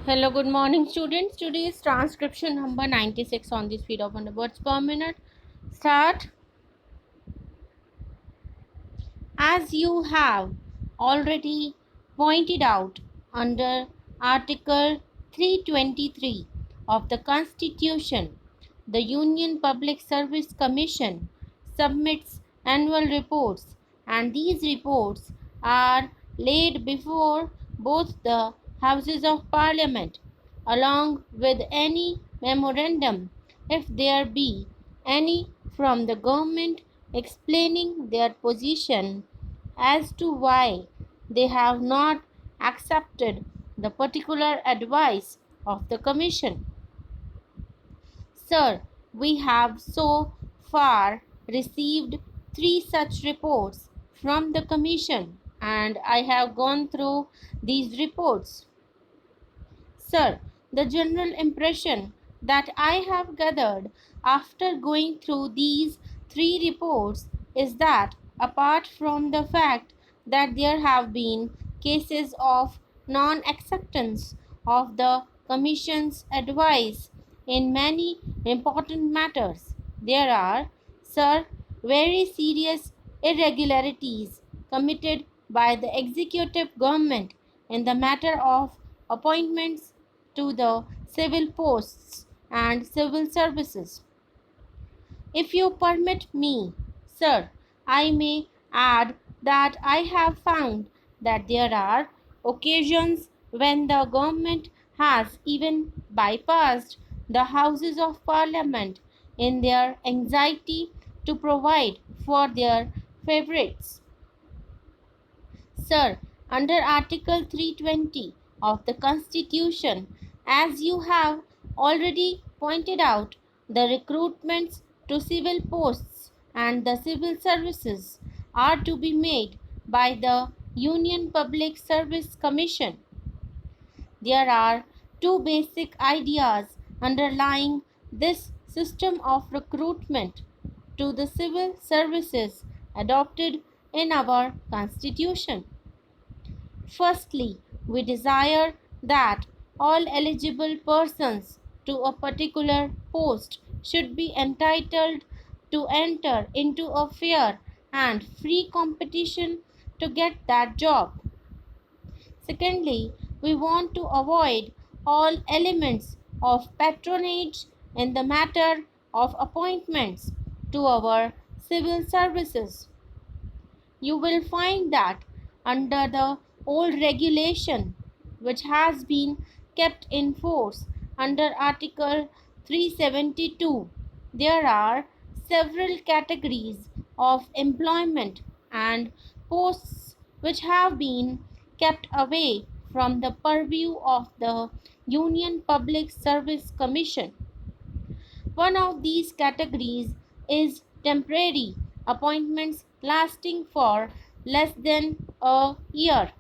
Hello, good morning, students. Today is transcription number 96 on the speed of 100 words per minute. Start. As you have already pointed out under Article 323 of the Constitution, the Union Public Service Commission submits annual reports, and these reports are laid before both the Houses of Parliament, along with any memorandum, if there be any, from the government explaining their position as to why they have not accepted the particular advice of the Commission. Sir, we have so far received 3 such reports from the Commission, and I have gone through these reports. Sir, the general impression that I have gathered after going through these 3 reports is that, apart from the fact that there have been cases of non acceptance of the Commission's advice in many important matters, there are, sir, very serious irregularities committed by the executive government in the matter of appointments to the civil posts and civil services. If you permit me, sir, I may add that I have found that there are occasions when the government has even bypassed the Houses of Parliament in their anxiety to provide for their favourites. Sir, under Article 320 of the Constitution, as you have already pointed out, the recruitments to civil posts and the civil services are to be made by the Union Public Service Commission. There are two basic ideas underlying this system of recruitment to the civil services adopted in our Constitution. Firstly, we desire that all eligible persons to a particular post should be entitled to enter into a fair and free competition to get that job. Secondly, we want to avoid all elements of patronage in the matter of appointments to our civil services. You will find that under the old regulation, which has been kept in force under Article 372, there are several categories of employment and posts which have been kept away from the purview of the Union Public Service Commission. One of these categories is temporary appointments lasting for less than a year.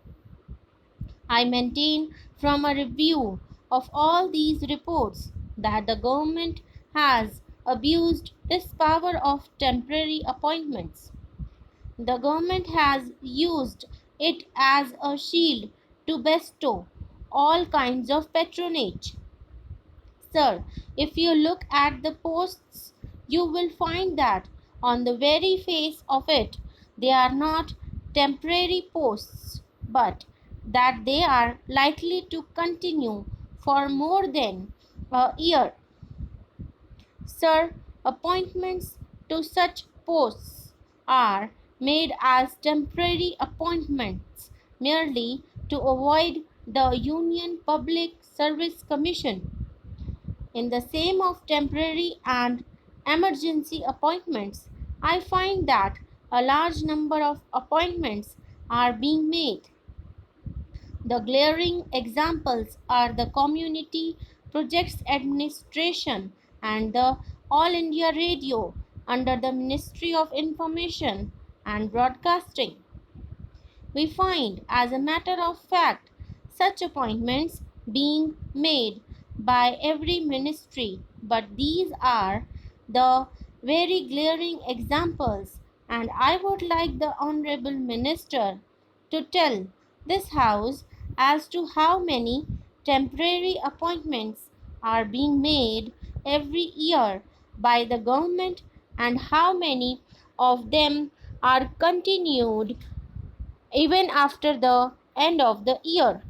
I maintain from a review of all these reports that the government has abused its power of temporary appointments. The government has used it as a shield to bestow all kinds of patronage. Sir, if you look at the posts, you will find that on the very face of it, they are not temporary posts, but that they are likely to continue for more than a year. Sir, appointments to such posts are made as temporary appointments merely to avoid the Union Public Service Commission. In the same of temporary and emergency appointments, I find that a large number of appointments are being made. The glaring examples are the Community Projects Administration and the All India Radio under the Ministry of Information and Broadcasting. We find, as a matter of fact, such appointments being made by every ministry, but these are the very glaring examples, and I would like the Honorable Minister to tell this House as to how many temporary appointments are being made every year by the government, and how many of them are continued even after the end of the year?